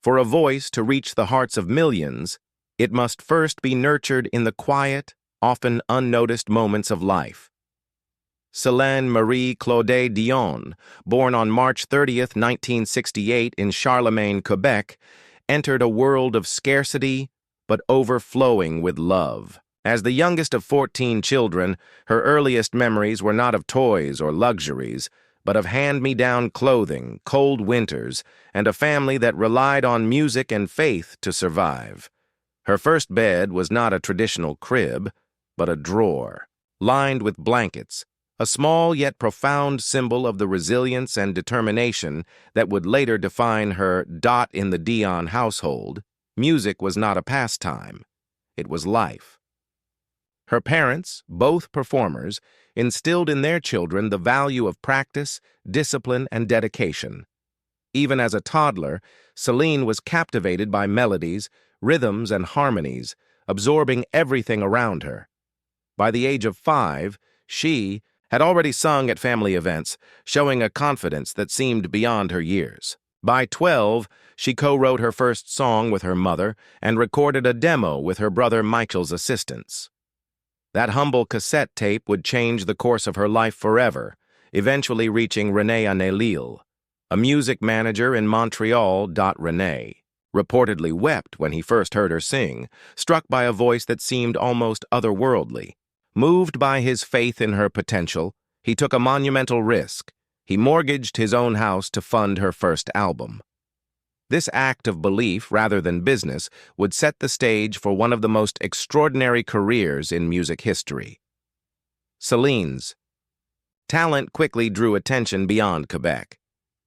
For a voice to reach the hearts of millions, it must first be nurtured in the quiet, often unnoticed moments of life. Céline Marie Claude Dion, born on March 30th, 1968 in Charlemagne, Quebec, entered a world of scarcity but overflowing with love. As the youngest of 14 children, her earliest memories were not of toys or luxuries, but of hand-me-down clothing, cold winters, and a family that relied on music and faith to survive. Her first bed was not a traditional crib, but a drawer, lined with blankets, a small yet profound symbol of the resilience and determination that would later define her dot in the Dion household. Music was not a pastime. It was life. Her parents, both performers, instilled in their children the value of practice, discipline, and dedication. Even as a toddler, Celine was captivated by melodies, rhythms, and harmonies, absorbing everything around her. By the age of 5, she had already sung at family events, showing a confidence that seemed beyond her years. By 12, she co-wrote her first song with her mother and recorded a demo with her brother Michael's assistance. That humble cassette tape would change the course of her life forever, eventually reaching René Anelil, a music manager in Montreal. René reportedly wept when he first heard her sing, struck by a voice that seemed almost otherworldly. Moved by his faith in her potential, he took a monumental risk. He mortgaged his own house to fund her first album. This act of belief, rather than business, would set the stage for one of the most extraordinary careers in music history. Celine's talent quickly drew attention beyond Quebec.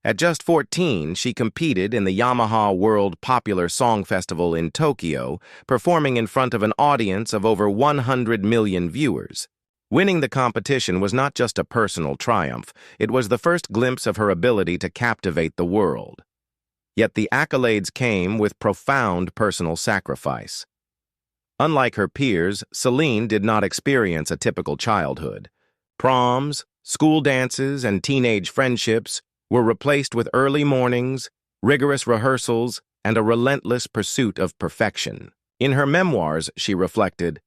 At just 14, she competed in the Yamaha World Popular Song Festival in Tokyo, performing in front of an audience of over 100 million viewers. Winning the competition was not just a personal triumph, it was the first glimpse of her ability to captivate the world. Yet the accolades came with profound personal sacrifice. Unlike her peers, Celine did not experience a typical childhood. Proms, school dances, and teenage friendships were replaced with early mornings, rigorous rehearsals, and a relentless pursuit of perfection. In her memoirs, she reflected,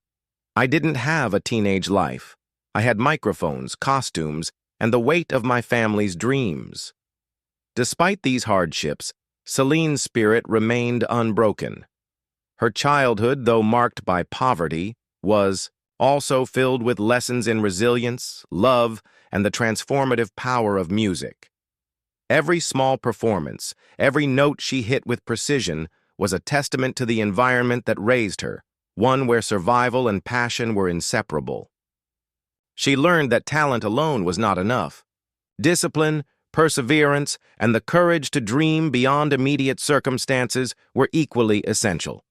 "I didn't have a teenage life. I had microphones, costumes, and the weight of my family's dreams." Despite these hardships, Celine's spirit remained unbroken. Her childhood, though marked by poverty, was also filled with lessons in resilience, love, and the transformative power of music. Every small performance, every note she hit with precision, was a testament to the environment that raised her, one where survival and passion were inseparable. She learned that talent alone was not enough. Discipline, perseverance, and the courage to dream beyond immediate circumstances were equally essential.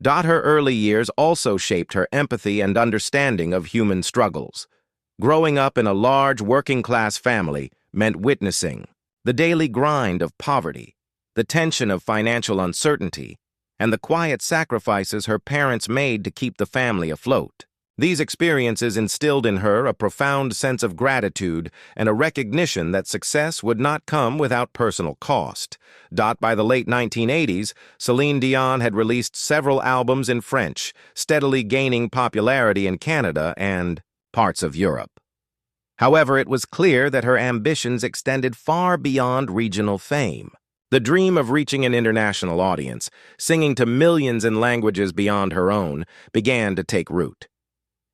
Her early years also shaped her empathy and understanding of human struggles. Growing up in a large working-class family meant witnessing the daily grind of poverty, the tension of financial uncertainty, and the quiet sacrifices her parents made to keep the family afloat. These experiences instilled in her a profound sense of gratitude and a recognition that success would not come without personal cost. By the late 1980s, Céline Dion had released several albums in French, steadily gaining popularity in Canada and parts of Europe. However, it was clear that her ambitions extended far beyond regional fame. The dream of reaching an international audience, singing to millions in languages beyond her own, began to take root.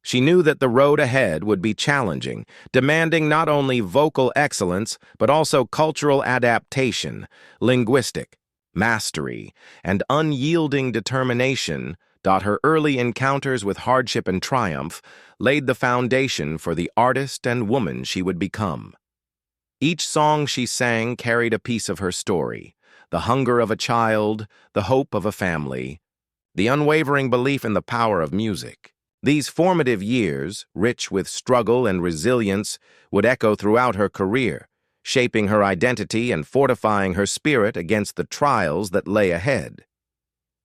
She knew that the road ahead would be challenging, demanding not only vocal excellence, but also cultural adaptation, linguistic mastery, and unyielding determination. Her early encounters with hardship and triumph laid the foundation for the artist and woman she would become. Each song she sang carried a piece of her story: the hunger of a child, the hope of a family, the unwavering belief in the power of music. These formative years, rich with struggle and resilience, would echo throughout her career, shaping her identity and fortifying her spirit against the trials that lay ahead.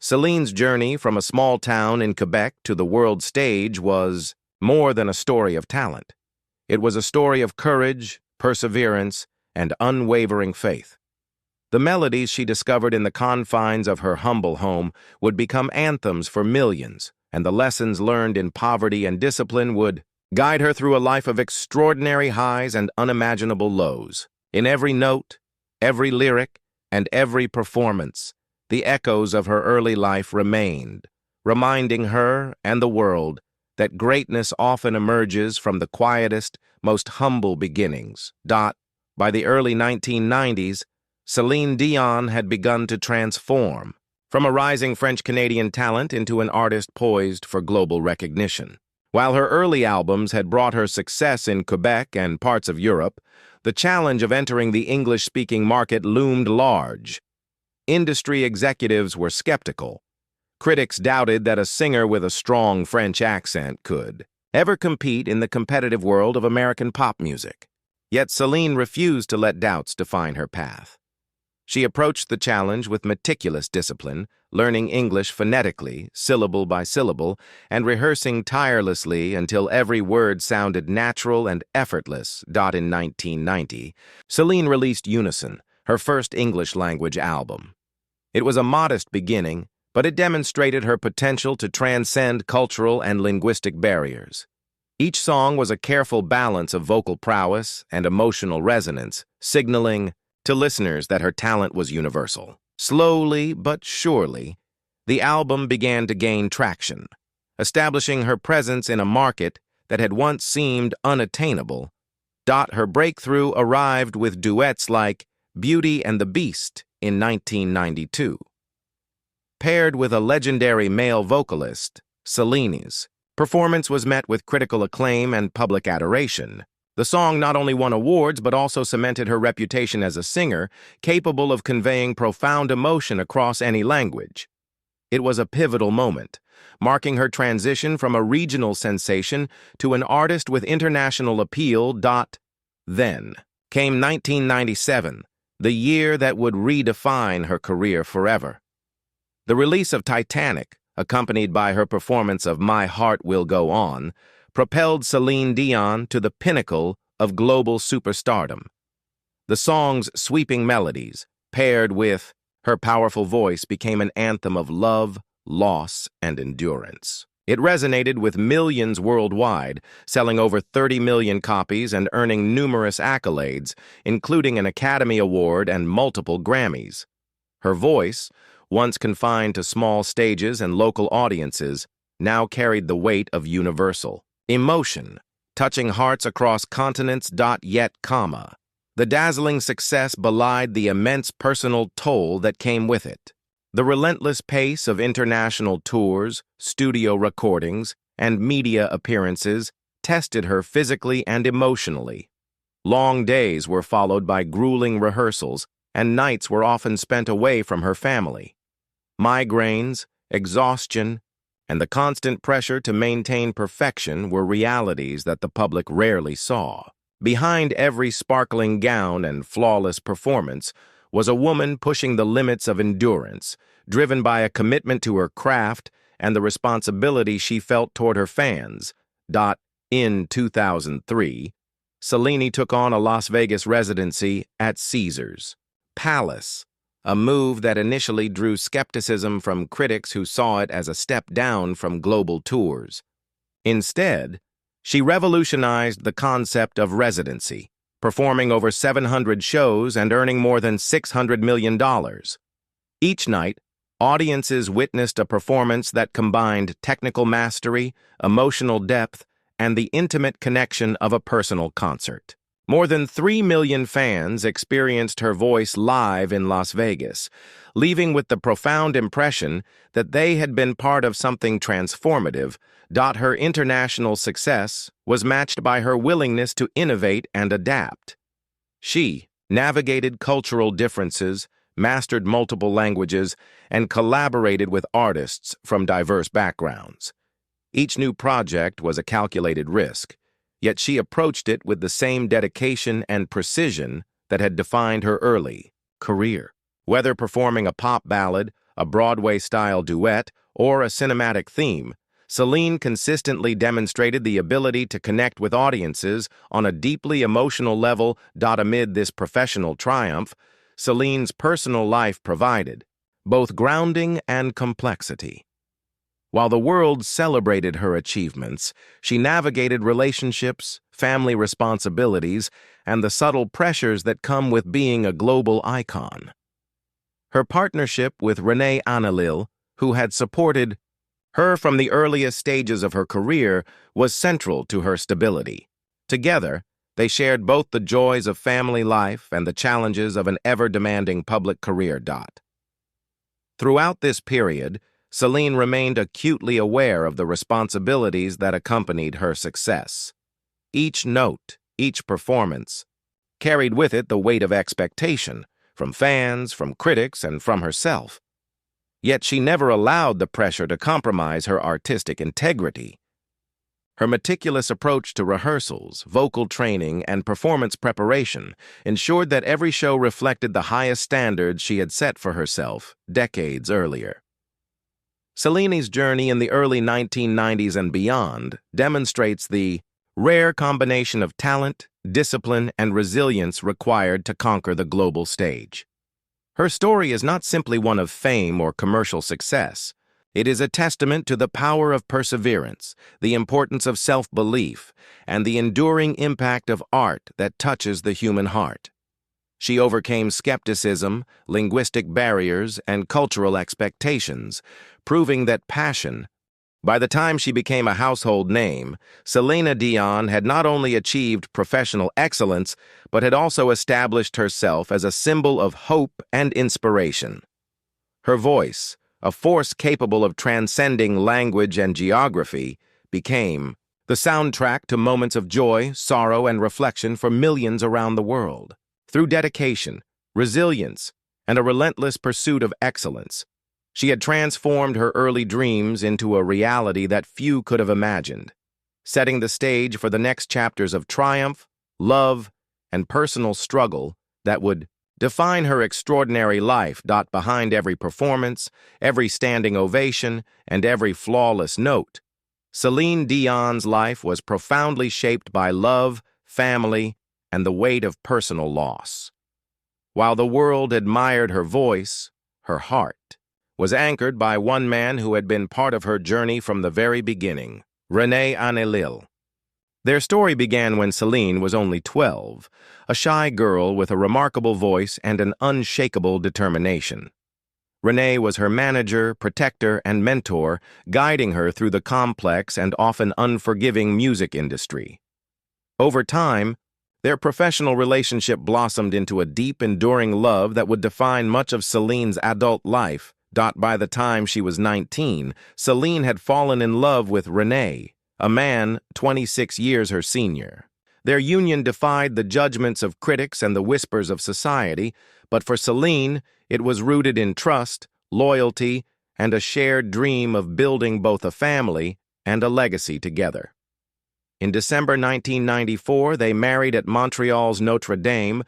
Celine's journey from a small town in Quebec to the world stage was more than a story of talent. It was a story of courage, perseverance, and unwavering faith. The melodies she discovered in the confines of her humble home would become anthems for millions, and the lessons learned in poverty and discipline would guide her through a life of extraordinary highs and unimaginable lows. In every note, every lyric, and every performance, the echoes of her early life remained, reminding her and the world that greatness often emerges from the quietest, most humble beginnings. By the early 1990s, Céline Dion had begun to transform from a rising French-Canadian talent into an artist poised for global recognition. While her early albums had brought her success in Quebec and parts of Europe, the challenge of entering the English-speaking market loomed large. Industry executives were skeptical. Critics doubted that a singer with a strong French accent could ever compete in the competitive world of American pop music. Yet Celine refused to let doubts define her path. She approached the challenge with meticulous discipline, learning English phonetically, syllable by syllable, and rehearsing tirelessly until every word sounded natural and effortless. In 1990, Celine released Unison, her first English-language album. It was a modest beginning, but it demonstrated her potential to transcend cultural and linguistic barriers. Each song was a careful balance of vocal prowess and emotional resonance, signaling to listeners that her talent was universal. Slowly but surely, the album began to gain traction, establishing her presence in a market that had once seemed unattainable. Her breakthrough arrived with duets like Beauty and the Beast in 1992. Paired with a legendary male vocalist, Celine's performance was met with critical acclaim and public adoration. The song not only won awards but also cemented her reputation as a singer, capable of conveying profound emotion across any language. It was a pivotal moment, marking her transition from a regional sensation to an artist with international appeal. Then came 1997, the year that would redefine her career forever. The release of Titanic, accompanied by her performance of My Heart Will Go On, propelled Céline Dion to the pinnacle of global superstardom. The song's sweeping melodies, paired with her powerful voice, became an anthem of love, loss, and endurance. It resonated with millions worldwide, selling over 30 million copies and earning numerous accolades, including an Academy Award and multiple Grammys. Her voice, once confined to small stages and local audiences, now carried the weight of universal emotion, touching hearts across continents. Yet, the dazzling success belied the immense personal toll that came with it. The relentless pace of international tours, studio recordings, and media appearances tested her physically and emotionally. Long days were followed by grueling rehearsals, and nights were often spent away from her family. Migraines, exhaustion, and the constant pressure to maintain perfection were realities that the public rarely saw. Behind every sparkling gown and flawless performance was a woman pushing the limits of endurance, driven by a commitment to her craft and the responsibility she felt toward her fans. In 2003, Celine took on a Las Vegas residency at Caesars Palace, a move that initially drew skepticism from critics who saw it as a step down from global tours. Instead, she revolutionized the concept of residency, performing over 700 shows and earning more than $600 million. Each night, audiences witnessed a performance that combined technical mastery, emotional depth, and the intimate connection of a personal concert. More than 3 million fans experienced her voice live in Las Vegas, leaving with the profound impression that they had been part of something transformative. Her international success was matched by her willingness to innovate and adapt. She navigated cultural differences, mastered multiple languages, and collaborated with artists from diverse backgrounds. Each new project was a calculated risk, yet she approached it with the same dedication and precision that had defined her early career. Whether performing a pop ballad, a Broadway-style duet, or a cinematic theme, Celine consistently demonstrated the ability to connect with audiences on a deeply emotional level. Amid this professional triumph, Celine's personal life provided, both grounding and complexity. While the world celebrated her achievements, she navigated relationships, family responsibilities, and the subtle pressures that come with being a global icon. Her partnership with Renee Annalil, who had supported her from the earliest stages of her career, was central to her stability. Together, they shared both the joys of family life and the challenges of an ever-demanding public career. Throughout this period, Celine remained acutely aware of the responsibilities that accompanied her success. Each note, each performance, carried with it the weight of expectation, from fans, from critics, and from herself. Yet she never allowed the pressure to compromise her artistic integrity. Her meticulous approach to rehearsals, vocal training, and performance preparation ensured that every show reflected the highest standards she had set for herself decades earlier. Celine's journey in the early 1990s and beyond demonstrates the rare combination of talent, discipline, and resilience required to conquer the global stage. Her story is not simply one of fame or commercial success. It is a testament to the power of perseverance, the importance of self-belief, and the enduring impact of art that touches the human heart. She overcame skepticism, linguistic barriers, and cultural expectations, proving that passion. By the time she became a household name, Céline Dion had not only achieved professional excellence, but had also established herself as a symbol of hope and inspiration. Her voice, a force capable of transcending language and geography, became the soundtrack to moments of joy, sorrow, and reflection for millions around the world. Through dedication, resilience, and a relentless pursuit of excellence, she had transformed her early dreams into a reality that few could have imagined, setting the stage for the next chapters of triumph, love, and personal struggle that would define her extraordinary life. Behind every performance, every standing ovation, and every flawless note, Céline Dion's life was profoundly shaped by love, family, and the weight of personal loss. While the world admired her voice, her heart was anchored by one man who had been part of her journey from the very beginning, Renee Annalil. Their story began when Celine was only 12, a shy girl with a remarkable voice and an unshakable determination. Renee was her manager, protector, and mentor, guiding her through the complex and often unforgiving music industry. Over time, their professional relationship blossomed into a deep, enduring love that would define much of Celine's adult life. By the time she was 19, Celine had fallen in love with Renee, a man 26 years her senior. Their union defied the judgments of critics and the whispers of society, but for Celine, it was rooted in trust, loyalty, and a shared dream of building both a family and a legacy together. In December 1994, they married at Montreal's Notre Dame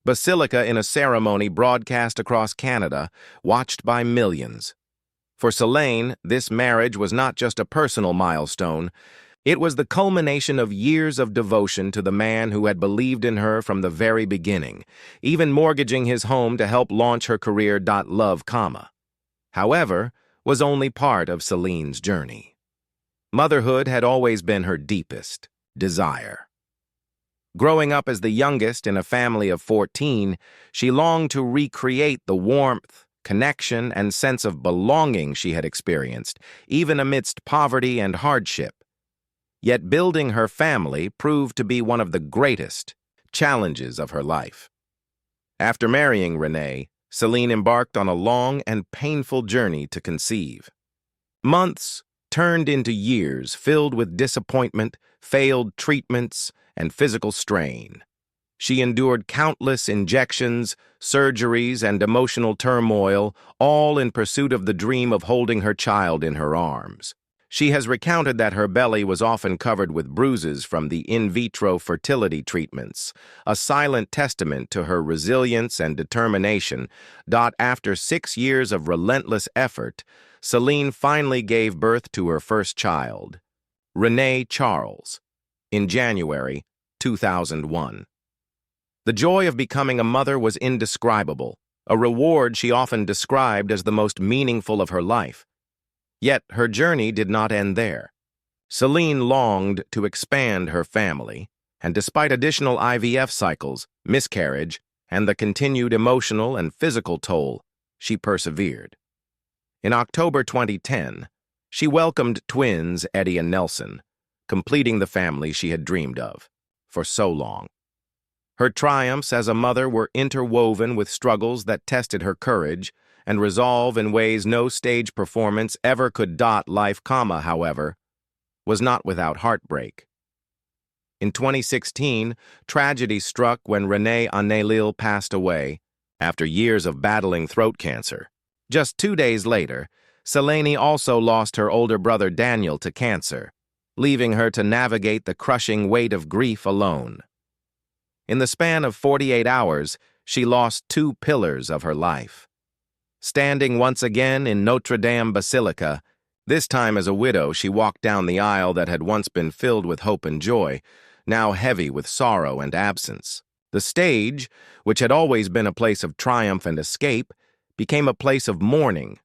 Basilica in a ceremony broadcast across Canada, watched by millions. For Celine, this marriage was not just a personal milestone. It was the culmination of years of devotion to the man who had believed in her from the very beginning, even mortgaging his home to help launch her career. Love, however, was only part of Celine's journey. Motherhood had always been her deepest desire. Growing up as the youngest in a family of 14, she longed to recreate the warmth, connection, and sense of belonging she had experienced, even amidst poverty and hardship. Yet building her family proved to be one of the greatest challenges of her life. After marrying Renee, Celine embarked on a long and painful journey to conceive. Months turned into years filled with disappointment, failed treatments, and physical strain. She endured countless injections, surgeries, and emotional turmoil, all in pursuit of the dream of holding her child in her arms. She has recounted that her belly was often covered with bruises from the in vitro fertility treatments, a silent testament to her resilience and determination. After 6 years of relentless effort, Celine finally gave birth to her first child, Renee Charles, in January 2001. The joy of becoming a mother was indescribable, a reward she often described as the most meaningful of her life. Yet her journey did not end there. Celine longed to expand her family, and despite additional IVF cycles, miscarriage, and the continued emotional and physical toll, she persevered. In October 2010, she welcomed twins Eddie and Nelson, completing the family she had dreamed of for so long. Her triumphs as a mother were interwoven with struggles that tested her courage and resolve in ways no stage performance ever could. Life, however, was not without heartbreak. In 2016, tragedy struck when Renee Annelil passed away after years of battling throat cancer. Just 2 days later, Celine also lost her older brother Daniel to cancer, leaving her to navigate the crushing weight of grief alone. In the span of 48 hours, she lost 2 pillars of her life. Standing once again in Notre Dame Basilica, this time as a widow, she walked down the aisle that had once been filled with hope and joy, now heavy with sorrow and absence. The stage, which had always been a place of triumph and escape, became a place of mourning,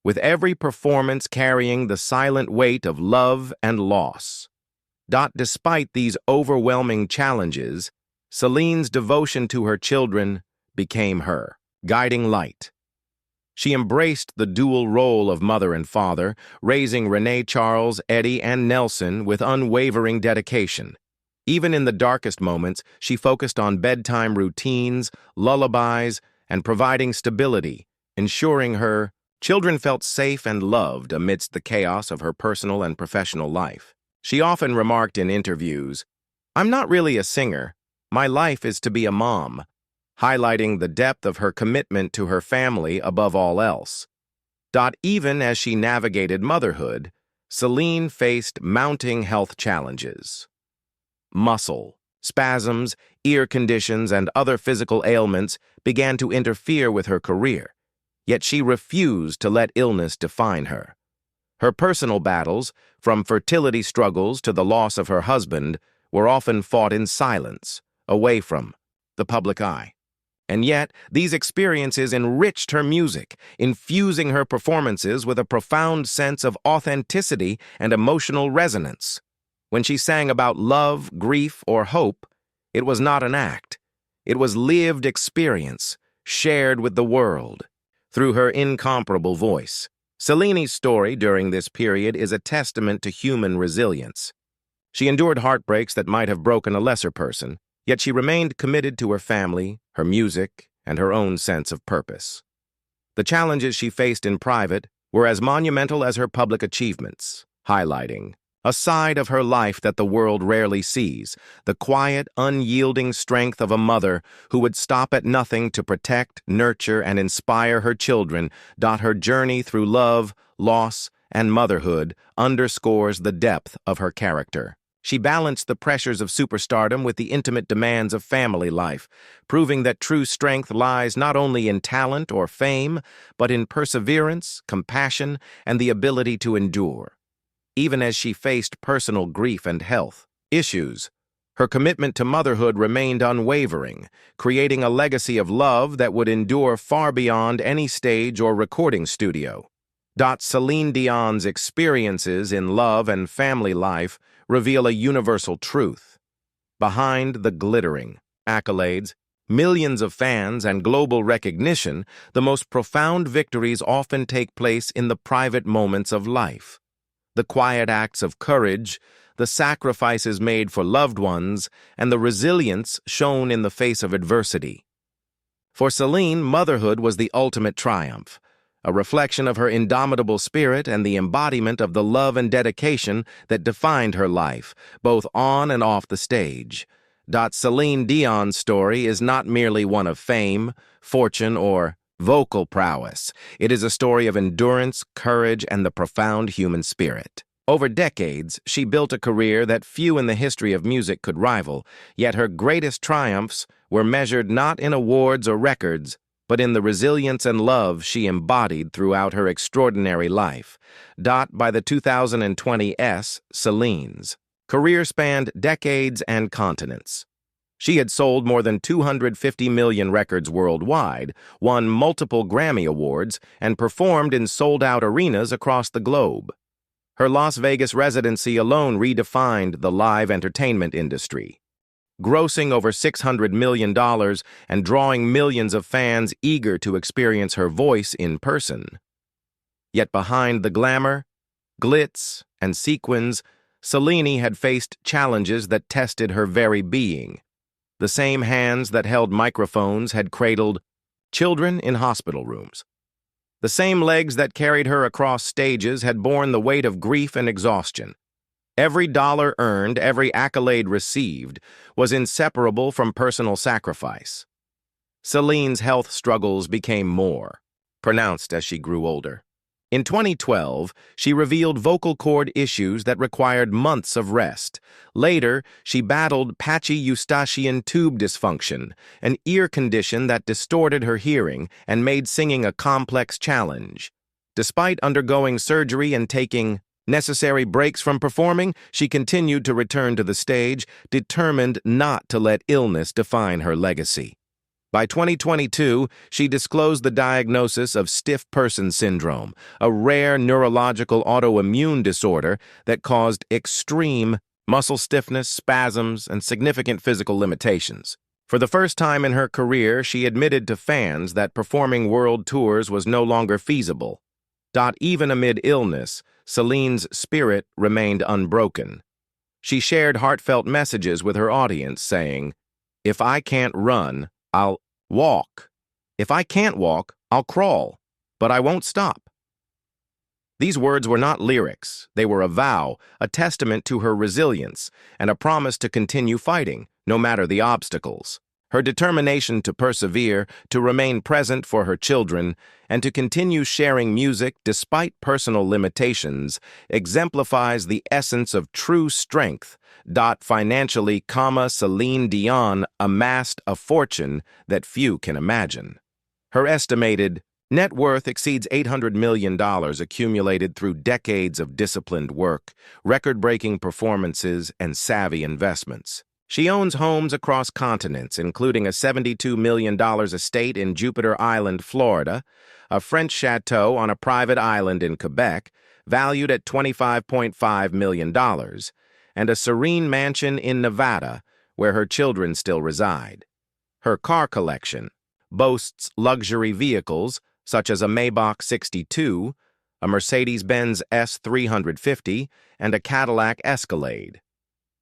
with every performance carrying the silent weight of love and loss. Despite these overwhelming challenges, Celine's devotion to her children became her guiding light. She embraced the dual role of mother and father, raising Renee, Charles, Eddie, and Nelson with unwavering dedication. Even in the darkest moments, she focused on bedtime routines, lullabies, and providing stability, ensuring her children felt safe and loved amidst the chaos of her personal and professional life. She often remarked in interviews, "I'm not really a singer. My life is to be a mom," highlighting the depth of her commitment to her family above all else. Even as she navigated motherhood, Celine faced mounting health challenges. Muscle spasms, ear conditions, and other physical ailments began to interfere with her career, yet she refused to let illness define her. Her personal battles, from fertility struggles to the loss of her husband, were often fought in silence, away from the public eye. And yet, these experiences enriched her music, infusing her performances with a profound sense of authenticity and emotional resonance. When she sang about love, grief, or hope, it was not an act. It was lived experience, shared with the world. Through her incomparable voice, Celine's story during this period is a testament to human resilience. She endured heartbreaks that might have broken a lesser person, yet she remained committed to her family, her music, and her own sense of purpose. The challenges she faced in private were as monumental as her public achievements, highlighting a side of her life that the world rarely sees, the quiet, unyielding strength of a mother who would stop at nothing to protect, nurture, and inspire her children. Her journey through love, loss, and motherhood underscores the depth of her character. She balanced the pressures of superstardom with the intimate demands of family life, proving that true strength lies not only in talent or fame, but in perseverance, compassion, and the ability to endure. Even as she faced personal grief and health issues, her commitment to motherhood remained unwavering, creating a legacy of love that would endure far beyond any stage or recording studio. Celine Dion's experiences in love and family life reveal a universal truth. Behind the glittering accolades, millions of fans, and global recognition, the most profound victories often take place in the private moments of life. The quiet acts of courage, the sacrifices made for loved ones, and the resilience shown in the face of adversity. For Celine, motherhood was the ultimate triumph, a reflection of her indomitable spirit and the embodiment of the love and dedication that defined her life, both on and off the stage. Celine Dion's story is not merely one of fame, fortune, or vocal prowess. It is a story of endurance, courage, and the profound human spirit. Over decades, she built a career that few in the history of music could rival, yet her greatest triumphs were measured not in awards or records, but in the resilience and love she embodied throughout her extraordinary life. By the 2020 Celine's career spanned decades and continents. She had sold more than 250 million records worldwide, won multiple Grammy Awards, and performed in sold-out arenas across the globe. Her Las Vegas residency alone redefined the live entertainment industry, grossing over $600 million and drawing millions of fans eager to experience her voice in person. Yet behind the glamour, glitz, and sequins, Celine had faced challenges that tested her very being. The same hands that held microphones had cradled children in hospital rooms. The same legs that carried her across stages had borne the weight of grief and exhaustion. Every dollar earned, every accolade received, was inseparable from personal sacrifice. Celine's health struggles became more pronounced as she grew older. In 2012, she revealed vocal cord issues that required months of rest. Later, she battled patchy eustachian tube dysfunction, an ear condition that distorted her hearing and made singing a complex challenge. Despite undergoing surgery and taking necessary breaks from performing, she continued to return to the stage, determined not to let illness define her legacy. By 2022, she disclosed the diagnosis of stiff person syndrome, a rare neurological autoimmune disorder that caused extreme muscle stiffness, spasms, and significant physical limitations. For the first time in her career, she admitted to fans that performing world tours was no longer feasible. Even amid illness, Celine's spirit remained unbroken. She shared heartfelt messages with her audience, saying, "If I can't run, I'll walk. If I can't walk, I'll crawl, but I won't stop." These words were not lyrics. They were a vow, a testament to her resilience, and a promise to continue fighting, no matter the obstacles. Her determination to persevere, to remain present for her children, and to continue sharing music despite personal limitations exemplifies the essence of true strength. Financially, Céline Dion amassed a fortune that few can imagine. Her estimated net worth exceeds $800 million accumulated through decades of disciplined work, record-breaking performances, and savvy investments. She owns homes across continents, including a $72 million estate in Jupiter Island, Florida, a French chateau on a private island in Quebec, valued at $25.5 million, and a serene mansion in Nevada, where her children still reside. Her car collection boasts luxury vehicles such as a Maybach 62, a Mercedes-Benz S350, and a Cadillac Escalade.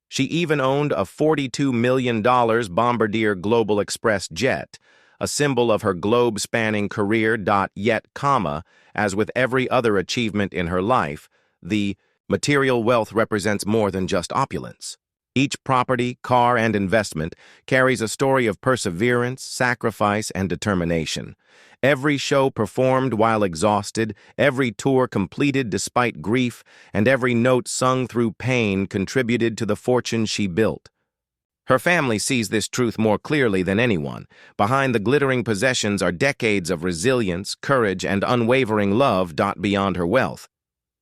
She even owned a $42 million Bombardier Global Express jet, a symbol of her globe-spanning career. Yet, as with every other achievement in her life, the material wealth represents more than just opulence. Each property, car, and investment carries a story of perseverance, sacrifice, and determination. Every show performed while exhausted, every tour completed despite grief, and every note sung through pain contributed to the fortune she built. Her family sees this truth more clearly than anyone. Behind the glittering possessions are decades of resilience, courage, and unwavering love. Beyond her wealth,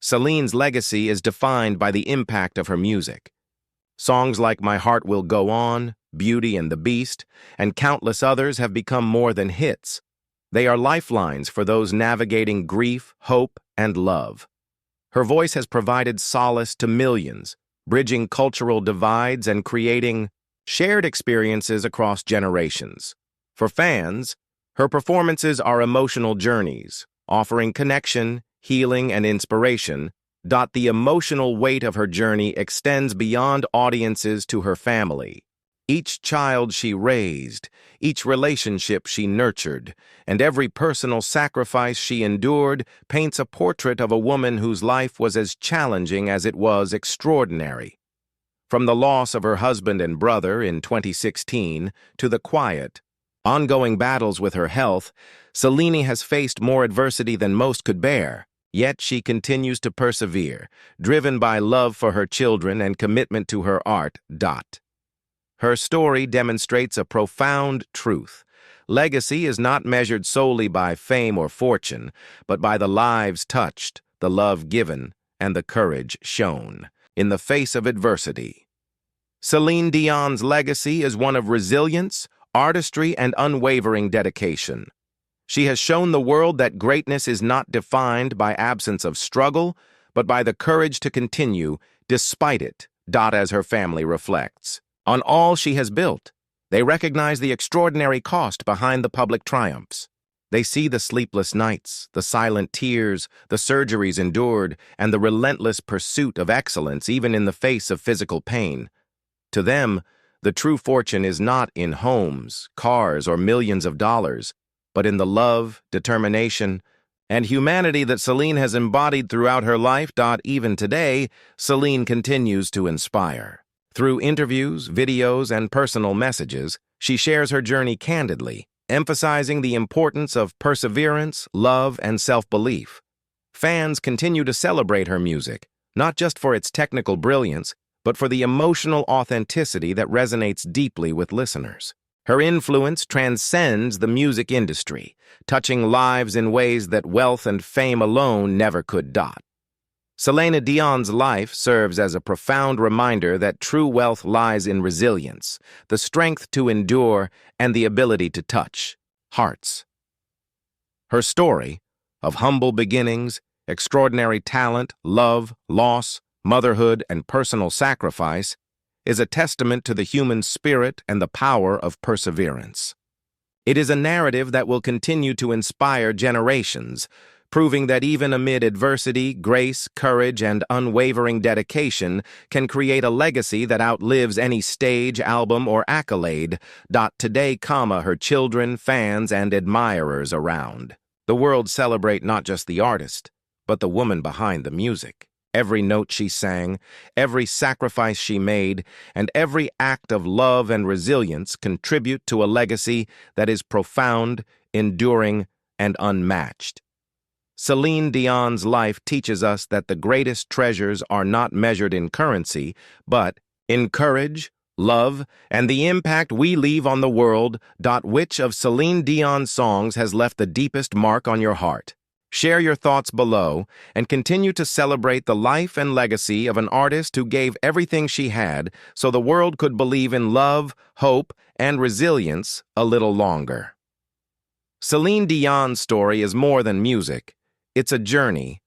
Celine's legacy is defined by the impact of her music. Songs like My Heart Will Go On, Beauty and the Beast, and countless others have become more than hits. They are lifelines for those navigating grief, hope, and love. Her voice has provided solace to millions, bridging cultural divides and creating shared experiences across generations. For fans, her performances are emotional journeys, offering connection, healing, and inspiration. The emotional weight of her journey extends beyond audiences to her family. Each child she raised, each relationship she nurtured, and every personal sacrifice she endured paints a portrait of a woman whose life was as challenging as it was extraordinary. From the loss of her husband and brother in 2016 to the quiet, ongoing battles with her health, Celine has faced more adversity than most could bear. Yet she continues to persevere, driven by love for her children and commitment to her art. Her story demonstrates a profound truth. Legacy is not measured solely by fame or fortune, but by the lives touched, the love given, and the courage shown. In the face of adversity, Celine Dion's legacy is one of resilience, artistry, and unwavering dedication. She has shown the world that greatness is not defined by absence of struggle, but by the courage to continue, despite it, as her family reflects. On all she has built, they recognize the extraordinary cost behind the public triumphs. They see the sleepless nights, the silent tears, the surgeries endured, and the relentless pursuit of excellence even in the face of physical pain. To them, the true fortune is not in homes, cars, or millions of dollars, but in the love, determination, and humanity that Celine has embodied throughout her life. Even today, Celine continues to inspire. Through interviews, videos, and personal messages, she shares her journey candidly, emphasizing the importance of perseverance, love, and self-belief. Fans continue to celebrate her music, not just for its technical brilliance, but for the emotional authenticity that resonates deeply with listeners. Her influence transcends the music industry, touching lives in ways that wealth and fame alone never could. Celine Dion's life serves as a profound reminder that true wealth lies in resilience, the strength to endure, and the ability to touch hearts. Her story of humble beginnings, extraordinary talent, love, loss, motherhood, and personal sacrifice is a testament to the human spirit and the power of perseverance. It is a narrative that will continue to inspire generations, proving that even amid adversity, grace, courage, and unwavering dedication can create a legacy that outlives any stage, album, or accolade. Today, her children, fans, and admirers around the world celebrate not just the artist, but the woman behind the music. Every note she sang, every sacrifice she made, and every act of love and resilience contribute to a legacy that is profound, enduring, and unmatched. Celine Dion's life teaches us that the greatest treasures are not measured in currency, but in courage, love, and the impact we leave on the world. Which of Celine Dion's songs has left the deepest mark on your heart? Share your thoughts below and continue to celebrate the life and legacy of an artist who gave everything she had so the world could believe in love, hope, and resilience a little longer. Celine Dion's story is more than music. It's a journey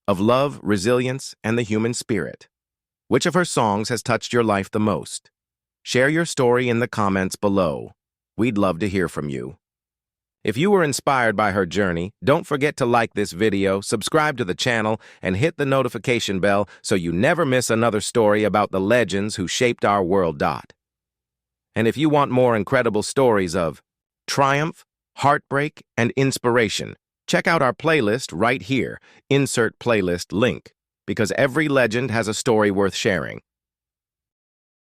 of love, resilience, and the human spirit. Which of her songs has touched your life the most? Share your story in the comments below. We'd love to hear from you. If you were inspired by her journey, don't forget to like this video, subscribe to the channel, and hit the notification bell so you never miss another story about the legends who shaped our world. And if you want more incredible stories of triumph, heartbreak, and inspiration, check out our playlist right here, insert playlist link, because every legend has a story worth sharing.